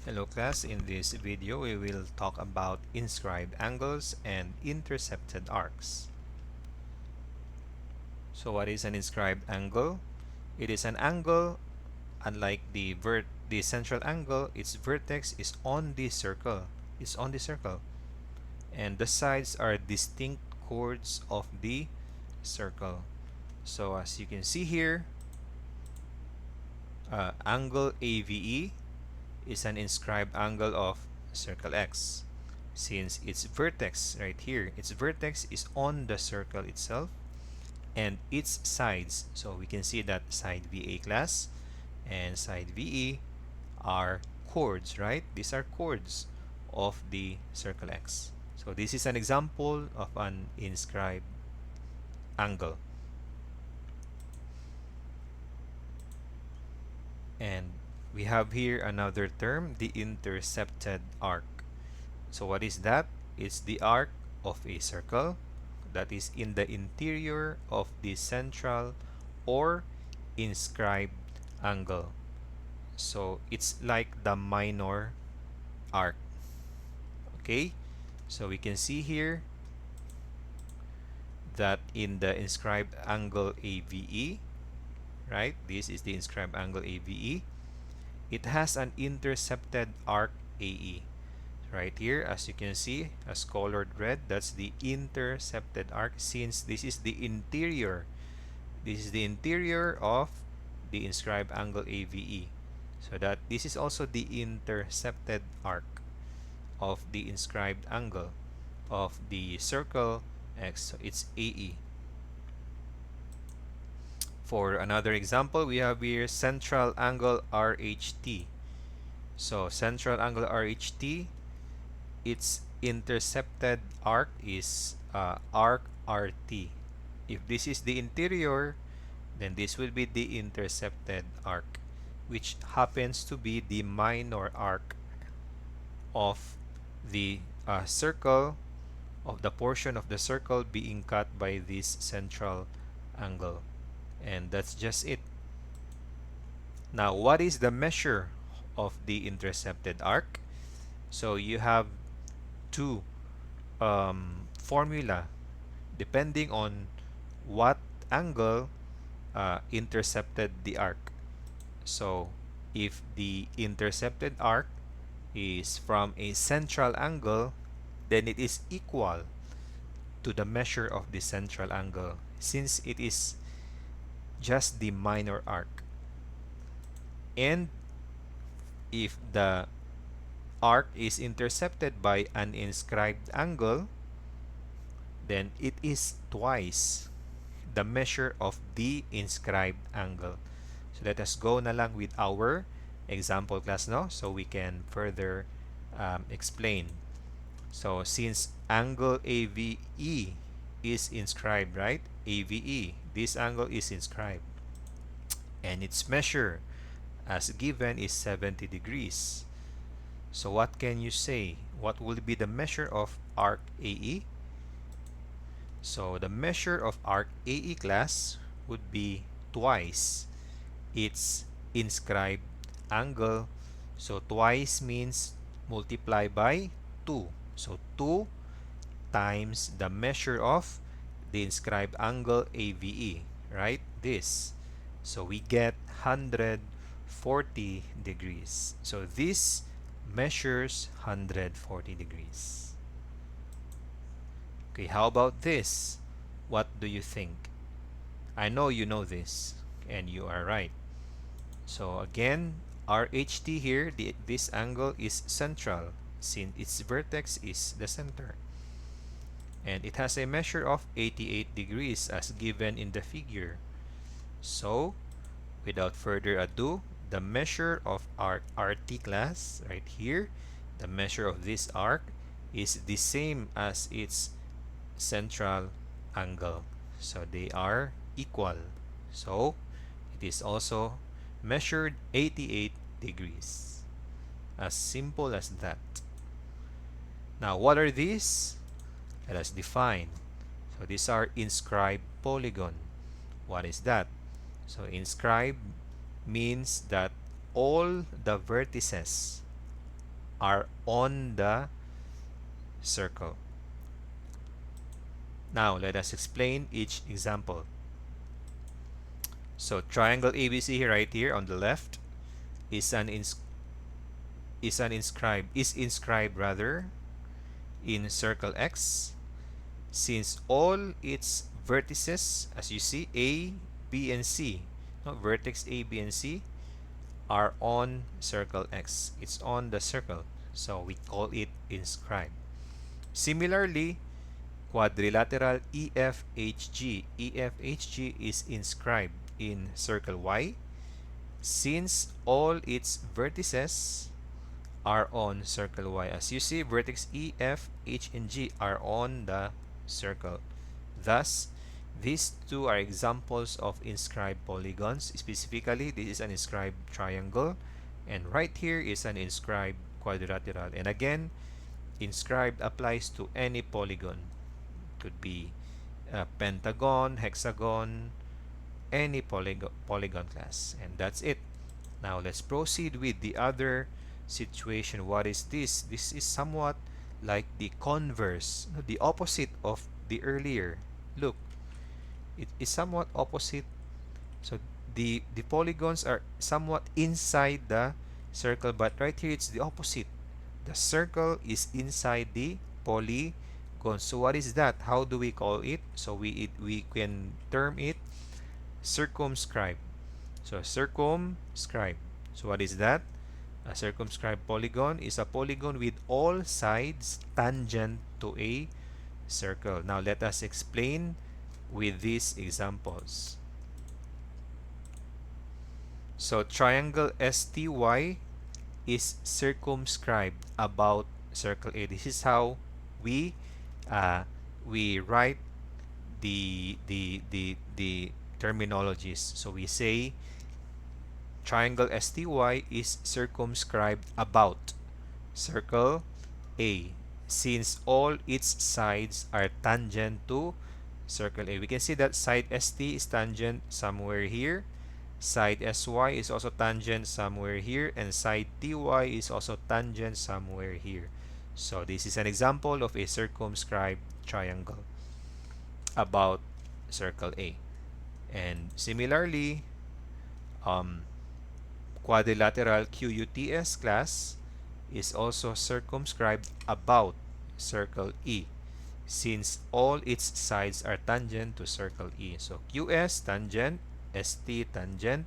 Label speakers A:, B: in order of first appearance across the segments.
A: Hello class, in this video we will talk about inscribed angles and intercepted arcs. So what is an inscribed angle? It is an angle unlike the central angle. Its vertex is on the circle. And the sides are distinct chords of the circle. So as you can see here, angle AVE is an inscribed angle of circle X, since its vertex right here, its vertex is on the circle itself, and its sides, so we can see that side VA class and side VE are chords, right? These are chords of the circle X. So this is an example of an inscribed angle. And we have here another term, the intercepted arc. So what is that? It's the arc of a circle that is in the interior of the central or inscribed angle. So it's like the minor arc. Okay? So we can see here that in the inscribed angle AVE, right? This is the inscribed angle AVE. It has an intercepted arc AE. Right here, as you can see, as colored red, that's the intercepted arc, since this is the interior. This is the interior of the inscribed angle AVE. So that this is also the intercepted arc of the inscribed angle of the circle X. So it's AE. For another example, we have here central angle RHT. So central angle RHT, its intercepted arc is arc RT. If this is the interior, then this will be the intercepted arc, which happens to be the minor arc of the circle, of the portion of the circle being cut by this central angle. And that's just it. Now, what is the measure of the intercepted arc? So you have two formula depending on what angle intercepted the arc. So if the intercepted arc is from a central angle, then it is equal to the measure of the central angle, since it is just the minor arc. And if the arc is intercepted by an inscribed angle, then it is twice the measure of the inscribed angle. So let us go na lang with our example class, no? So we can further explain. So since angle AVE is inscribed, right? AVE, this angle is inscribed, and its measure as given is 70 degrees. So what can you say? What will be the measure of arc AE? So the measure of arc AE class would be twice its inscribed angle. So twice means multiply by 2. So 2 times the measure of the inscribed angle AVE, right? This. So we get 140 degrees. So this measures 140 degrees. Okay, how about this? What do you think? I know you know this, and you are right. So again, RHT here, this angle is central, since its vertex is the center. And it has a measure of 88 degrees as given in the figure. So, without further ado, the measure of arc RT class right here, the measure of this arc is the same as its central angle. So they are equal. So it is also measured 88 degrees. As simple as that. Now, what are these? Let us define. So these are inscribed polygon. What is that? So inscribed means that all the vertices are on the circle. Now let us explain each example. So triangle ABC right here on the left is inscribed rather in circle X, since all its vertices, as you see, A, B, and C, no, vertex A, B, and C are on circle X. It's on the circle, so we call it inscribed. Similarly, quadrilateral EFHG. EFHG is inscribed in circle Y, since all its vertices are on circle Y. As you see, vertex E, F, H, and G are on the circle. Thus, these two are examples of inscribed polygons. Specifically, this is an inscribed triangle, and right here is an inscribed quadrilateral. And again, inscribed applies to any polygon. Could be a pentagon, hexagon, any polygon class. And that's it. Now let's proceed with the other situation. What is this? This is somewhat like the converse, the opposite of the earlier. Look, it is somewhat opposite. So the polygons are somewhat inside the circle, but right here it's the opposite. The circle is inside the polygon. So what is that? How do we call it? So we can term it circumscribed. So circumscribed. So what is that? A circumscribed polygon is a polygon with all sides tangent to a circle. Now let us explain with these examples. So triangle STY is circumscribed about circle A. This is how we write the terminologies. So we say triangle STY is circumscribed about circle A, since all its sides are tangent to circle A. We can see that side ST is tangent somewhere here, side SY is also tangent somewhere here, and side TY is also tangent somewhere here. So this is an example of a circumscribed triangle about circle A. And similarly, quadrilateral QUTS class is also circumscribed about circle E, since all its sides are tangent to circle E. So QS tangent, ST tangent,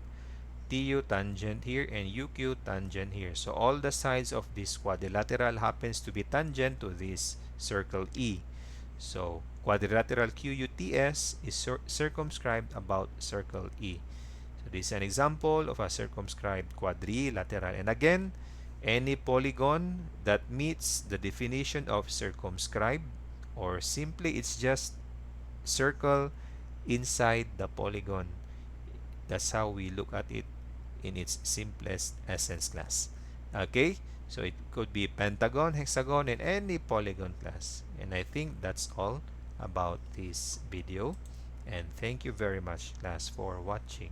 A: TU tangent here, and UQ tangent here. So all the sides of this quadrilateral happens to be tangent to this circle E. So quadrilateral QUTS is circumscribed about circle E. So this is an example of a circumscribed quadrilateral. And again, any polygon that meets the definition of circumscribed, or simply it's just circle inside the polygon. That's how we look at it in its simplest essence class. Okay, so it could be pentagon, hexagon, and any polygon class. And I think that's all about this video. And thank you very much, class, for watching.